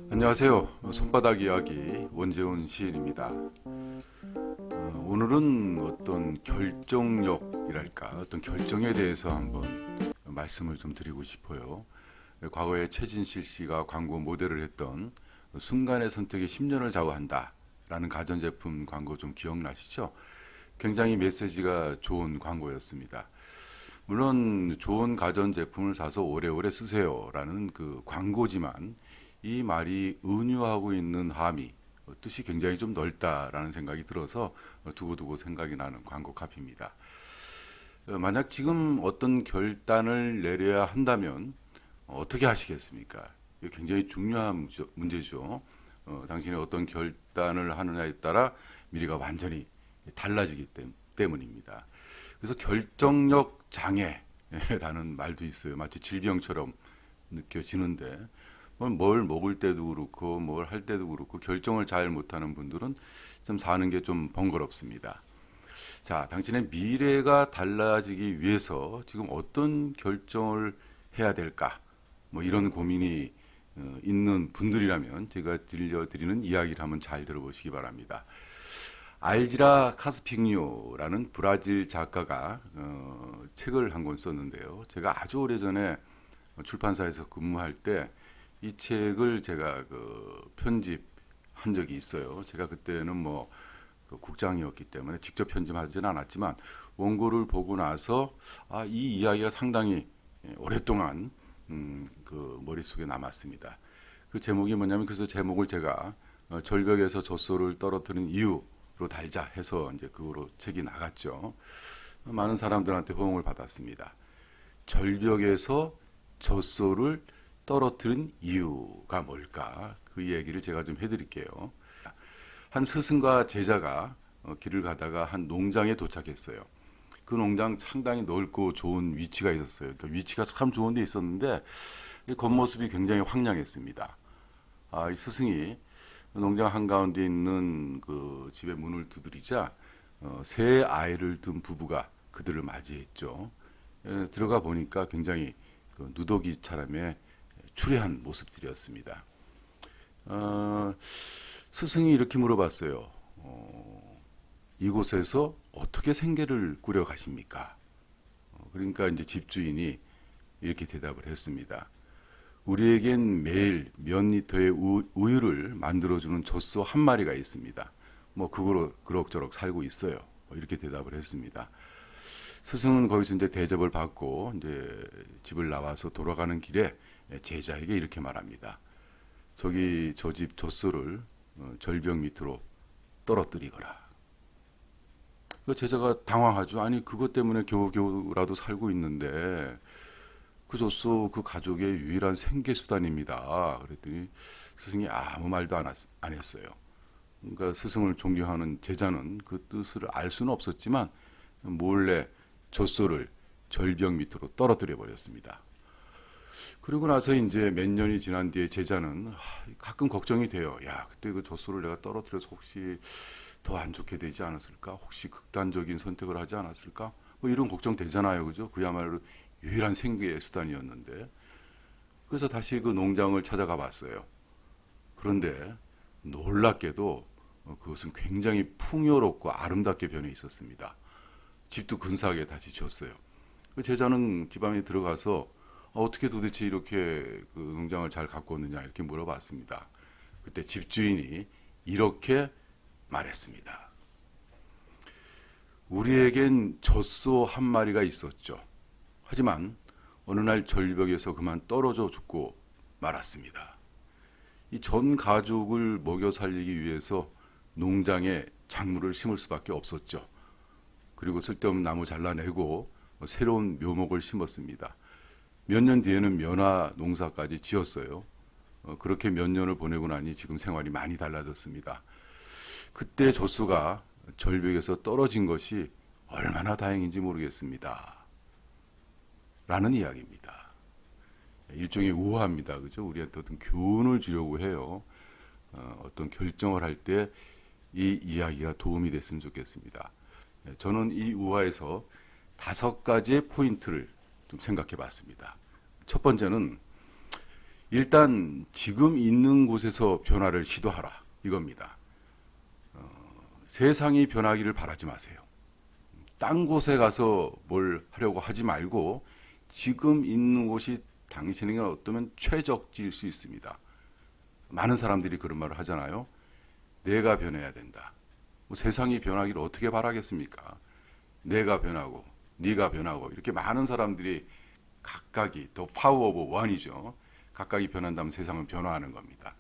안녕하세요. 손바닥 이야기 원재훈 시인입니다. 오늘은 어떤 결정력이랄까, 어떤 결정에 대해서 한번 말씀을 좀 드리고 싶어요. 과거에 최진실 씨가 광고 모델을 했던 순간의 선택이 10년을 좌우한다 라는 가전제품 광고 좀 기억나시죠? 굉장히 메시지가 좋은 광고였습니다. 물론 좋은 가전제품을 사서 오래오래 쓰세요 라는 그 광고지만 이 말이 은유하고 있는 함의, 뜻이 굉장히 좀 넓다라는 생각이 들어서 두고두고 생각이 나는 광고 카피입니다. 만약 지금 어떤 결단을 내려야 한다면 어떻게 하시겠습니까? 이거 굉장히 중요한 문제죠. 당신이 어떤 결단을 하느냐에 따라 미래가 완전히 달라지기 때문입니다. 그래서 결정력 장애라는 말도 있어요. 마치 질병처럼 느껴지는데 뭘 먹을 때도 그렇고 뭘 할 때도 그렇고 결정을 잘 못하는 분들은 좀 사는 게 좀 번거롭습니다. 자, 당신의 미래가 달라지기 위해서 지금 어떤 결정을 해야 될까? 뭐 이런 고민이 있는 분들이라면 제가 들려드리는 이야기를 한번 잘 들어보시기 바랍니다. 알지라 카스픽뉴라는 브라질 작가가 책을 한 권 썼는데요. 제가 아주 오래전에 출판사에서 근무할 때 이 책을 제가 편집한 적이 있어요. 제가 그때는 국장이었기 때문에 직접 편집하지는 않았지만 원고를 보고 나서 이 이야기가 상당히 오랫동안 머릿속에 남았습니다. 그 제목이 뭐냐면 그래서 제목을 제가 절벽에서 젖소를 떨어뜨린 이유로 달자 해서 이제 그거로 책이 나갔죠. 많은 사람들한테 호응을 받았습니다. 절벽에서 젖소를 떨어뜨린 이유가 뭘까? 그 얘기를 제가 좀 해드릴게요. 한 스승과 제자가 길을 가다가 한 농장에 도착했어요. 그 농장 상당히 넓고 좋은 위치가 있었어요. 그 위치가 참 좋은 데 있었는데 이 겉모습이 굉장히 황량했습니다. 이 스승이 농장 한가운데 있는 그 집의 문을 두드리자 세 아이를 둔 부부가 그들을 맞이했죠. 들어가 보니까 굉장히 누더기처럼의 추레한 모습들이었습니다. 스승이 이렇게 물어봤어요. 이곳에서 어떻게 생계를 꾸려 가십니까? 그러니까 이제 집주인이 이렇게 대답을 했습니다. 우리에겐 매일 몇 리터의 우유를 만들어주는 젖소 한 마리가 있습니다. 그거로 그럭저럭 살고 있어요. 이렇게 대답을 했습니다. 스승은 거기서 이제 대접을 받고 이제 집을 나와서 돌아가는 길에 제자에게 이렇게 말합니다. 저기 저 집 젖소를 절벽 밑으로 떨어뜨리거라. 그 제자가 당황하죠. 아니 그것 때문에 겨우겨우라도 살고 있는데 그 젖소 그 가족의 유일한 생계 수단입니다. 그랬더니 스승이 아무 말도 안 했어요. 그러니까 스승을 존경하는 제자는 그 뜻을 알 수는 없었지만 몰래 젖소를 절벽 밑으로 떨어뜨려 버렸습니다. 그리고 나서 이제 몇 년이 지난 뒤에 제자는 가끔 걱정이 돼요. 야, 그때 그 젖소를 내가 떨어뜨려서 혹시 더 안 좋게 되지 않았을까? 혹시 극단적인 선택을 하지 않았을까? 이런 걱정 되잖아요. 그죠? 그야말로 유일한 생계의 수단이었는데. 그래서 다시 그 농장을 찾아가 봤어요. 그런데 놀랍게도 그것은 굉장히 풍요롭고 아름답게 변해 있었습니다. 집도 근사하게 다시 지었어요. 그 제자는 집 안에 들어가서 어떻게 도대체 이렇게 그 농장을 잘 가꾸었느냐 이렇게 물어봤습니다. 그때 집주인이 이렇게 말했습니다. 우리에겐 젖소 한 마리가 있었죠. 하지만 어느 날 절벽에서 그만 떨어져 죽고 말았습니다. 이 전 가족을 먹여 살리기 위해서 농장에 작물을 심을 수밖에 없었죠. 그리고 쓸데없는 나무 잘라내고 새로운 묘목을 심었습니다. 몇 년 뒤에는 면화 농사까지 지었어요. 그렇게 몇 년을 보내고 나니 지금 생활이 많이 달라졌습니다. 그때 젖소가 절벽에서 떨어진 것이 얼마나 다행인지 모르겠습니다. 라는 이야기입니다. 일종의 우화입니다. 그죠? 우리한테 어떤 교훈을 주려고 해요. 어떤 결정을 할 때 이 이야기가 도움이 됐으면 좋겠습니다. 저는 이 우화에서 5가지의 포인트를 좀 생각해 봤습니다. 첫 번째는 일단 지금 있는 곳에서 변화를 시도하라 이겁니다. 세상이 변하기를 바라지 마세요. 딴 곳에 가서 뭘 하려고 하지 말고 지금 있는 곳이 당신에게 어쩌면 최적지일 수 있습니다. 많은 사람들이 그런 말을 하잖아요. 내가 변해야 된다. 뭐 세상이 변하기를 어떻게 바라겠습니까? 내가 변하고 네가 변하고 이렇게 많은 사람들이 각각이 더 파워 오브 원이죠. 각각이 변한다면 세상은 변화하는 겁니다.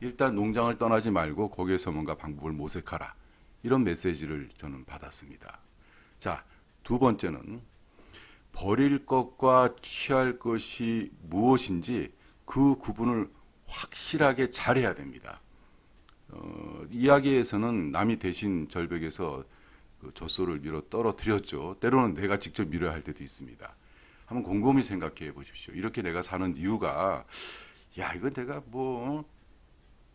일단 농장을 떠나지 말고 거기에서 뭔가 방법을 모색하라. 이런 메시지를 저는 받았습니다. 자, 두 번째는 버릴 것과 취할 것이 무엇인지 그 구분을 확실하게 잘해야 됩니다. 이야기에서는 남이 대신 절벽에서 그 젖소를 밀어 떨어뜨렸죠. 때로는 내가 직접 밀어야 할 때도 있습니다. 한번 곰곰이 생각해 보십시오. 이렇게 내가 사는 이유가 야 이거 내가 뭐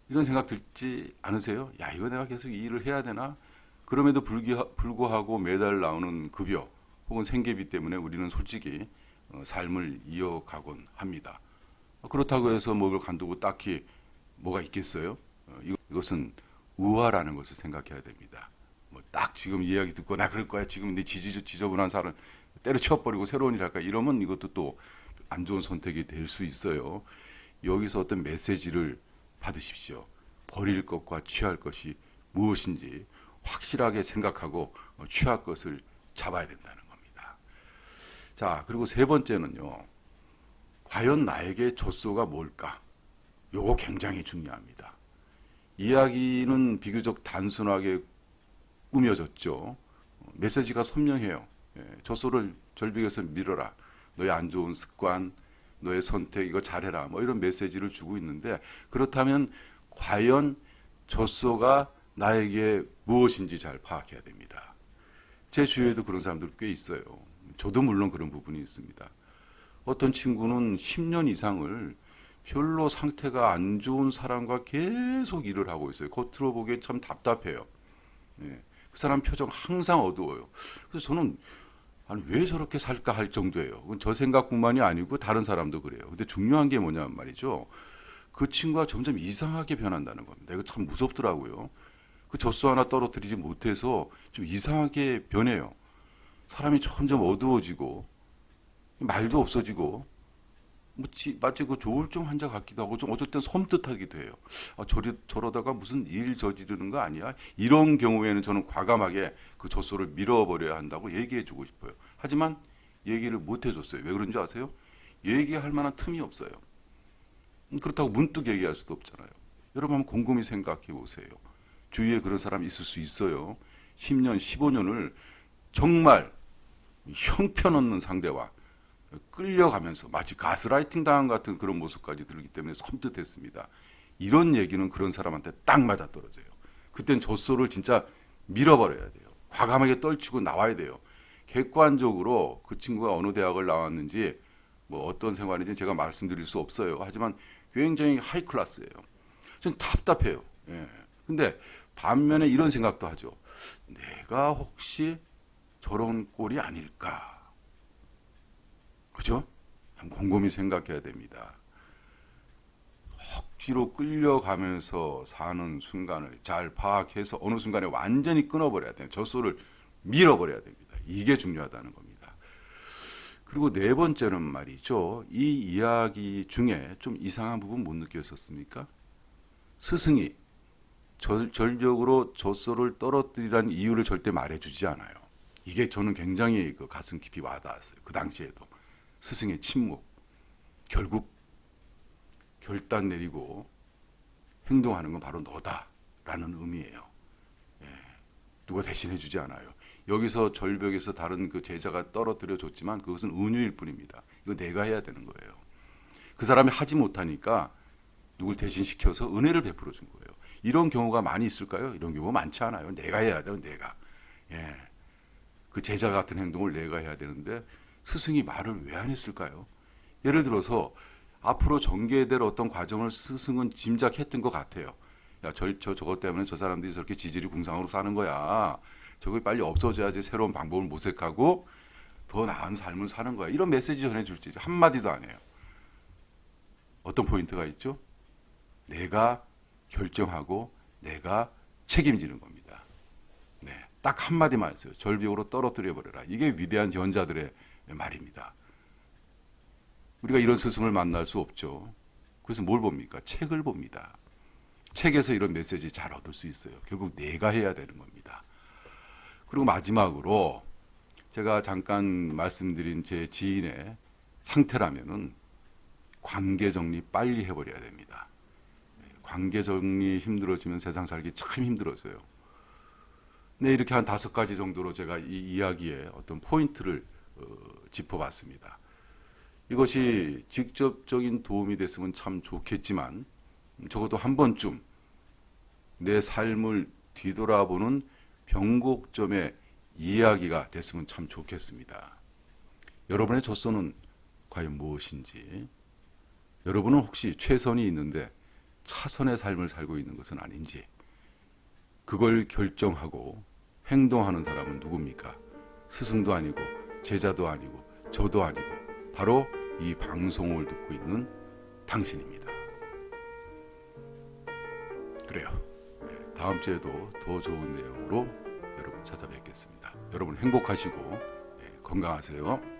이런 생각 들지 않으세요? 야 이거 내가 계속 이 일을 해야 되나? 그럼에도 불구하고 매달 나오는 급여 혹은 생계비 때문에 우리는 솔직히 삶을 이어가곤 합니다. 그렇다고 해서 먹을 간두고 딱히 뭐가 있겠어요? 이것은 우화라는 것을 생각해야 됩니다. 뭐 딱 지금 이야기 듣고 나 그럴 거야 지금 내 지저분한 살을 때려쳐버리고 새로운 일 할까 이러면 이것도 또 안 좋은 선택이 될 수 있어요. 여기서 어떤 메시지를 받으십시오. 버릴 것과 취할 것이 무엇인지 확실하게 생각하고 취할 것을 잡아야 된다는 겁니다. 자, 그리고 세 번째는요. 과연 나에게 젖소가 뭘까? 요거 굉장히 중요합니다. 이야기는 비교적 단순하게 꾸며졌죠. 메시지가 선명해요. 젖소를 절벽에서 밀어라. 너의 안 좋은 습관, 너의 선택 이거 잘해라. 뭐 이런 메시지를 주고 있는데 그렇다면 과연 젖소가 나에게 무엇인지 잘 파악해야 됩니다. 제 주위에도 그런 사람들 꽤 있어요. 저도 물론 그런 부분이 있습니다. 어떤 친구는 10년 이상을 별로 상태가 안 좋은 사람과 계속 일을 하고 있어요. 겉으로 보기엔 참 답답해요. 그 사람 표정 항상 어두워요. 그래서 저는 아니, 왜 저렇게 살까 할 정도예요. 그건 저 생각뿐만이 아니고 다른 사람도 그래요. 근데 중요한 게 뭐냐면 말이죠. 그 친구가 점점 이상하게 변한다는 겁니다. 이거 참 무섭더라고요. 그 젖소 하나 떨어뜨리지 못해서 좀 이상하게 변해요. 사람이 점점 어두워지고 말도 없어지고 마치 그 조울증 환자 같기도 하고 좀 어쩔 땐 섬뜩하기도 해요. 저러다가 무슨 일 저지르는 거 아니야? 이런 경우에는 저는 과감하게 그 젖소를 밀어버려야 한다고 얘기해주고 싶어요. 하지만 얘기를 못 해줬어요. 왜 그런지 아세요? 얘기할 만한 틈이 없어요. 그렇다고 문득 얘기할 수도 없잖아요. 여러분 한번 곰곰이 생각해 보세요. 주위에 그런 사람이 있을 수 있어요. 10년, 15년을 정말 형편없는 상대와 끌려가면서 마치 가스라이팅 당한 같은 그런 모습까지 들기 때문에 섬뜩했습니다. 이런 얘기는 그런 사람한테 딱 맞아 떨어져요. 그땐 젖소를 진짜 밀어버려야 돼요. 과감하게 떨치고 나와야 돼요. 객관적으로 그 친구가 어느 대학을 나왔는지 뭐 어떤 생활인지 제가 말씀드릴 수 없어요. 하지만 굉장히 하이 클래스예요. 전 답답해요. 근데 반면에 이런 생각도 하죠. 내가 혹시 저런 꼴이 아닐까? 그죠? 곰곰이 생각해야 됩니다. 억지로 끌려가면서 사는 순간을 잘 파악해서 어느 순간에 완전히 끊어버려야 돼요. 젖소를 밀어버려야 됩니다. 이게 중요하다는 겁니다. 그리고 네 번째는 말이죠. 이 이야기 중에 좀 이상한 부분 못 느꼈었습니까? 스승이 절벽으로 젖소를 떨어뜨리라는 이유를 절대 말해주지 않아요. 이게 저는 굉장히 그 가슴 깊이 와닿았어요. 그 당시에도. 스승의 침묵. 결국 결단 내리고 행동하는 건 바로 너다라는 의미예요. 누가 대신해주지 않아요. 여기서 절벽에서 다른 그 제자가 떨어뜨려 줬지만 그것은 은유일 뿐입니다. 이거 내가 해야 되는 거예요. 그 사람이 하지 못하니까 누굴 대신시켜서 은혜를 베풀어 준 거예요. 이런 경우가 많이 있을까요? 이런 경우가 많지 않아요. 내가 해야 돼요. 내가. 그 제자 같은 행동을 내가 해야 되는데 스승이 말을 왜 안 했을까요? 예를 들어서 앞으로 전개될 어떤 과정을 스승은 짐작했던 것 같아요. 야, 저것 때문에 저 사람들이 저렇게 지질이 궁상으로 사는 거야. 저거 빨리 없어져야지 새로운 방법을 모색하고 더 나은 삶을 사는 거야. 이런 메시지 전해줄지 한마디도 안 해요. 어떤 포인트가 있죠? 내가 결정하고 내가 책임지는 겁니다. 네, 딱 한마디만 했어요. 절벽으로 떨어뜨려 버려라. 이게 위대한 전자들의 말입니다. 우리가 이런 스승을 만날 수 없죠. 그래서 뭘 봅니까? 책을 봅니다. 책에서 이런 메시지 잘 얻을 수 있어요. 결국 내가 해야 되는 겁니다. 그리고 마지막으로 제가 잠깐 말씀드린 제 지인의 상태라면은 관계 정리 빨리 해버려야 됩니다. 관계 정리 힘들어지면 세상 살기 참 힘들어져요. 네, 이렇게 한 5가지 정도로 제가 이 이야기의 어떤 포인트를 짚어봤습니다. 이것이 직접적인 도움이 됐으면 참 좋겠지만 적어도 한 번쯤 내 삶을 뒤돌아보는 변곡점의 이야기가 됐으면 참 좋겠습니다. 여러분의 조건은 과연 무엇인지, 여러분은 혹시 최선이 있는데 차선의 삶을 살고 있는 것은 아닌지, 그걸 결정하고 행동하는 사람은 누굽니까? 스승도 아니고 제자도 아니고 저도 아니고 바로 이 방송을 듣고 있는 당신입니다. 그래요. 다음 주에도 더 좋은 내용으로 여러분 찾아뵙겠습니다. 여러분 행복하시고 건강하세요.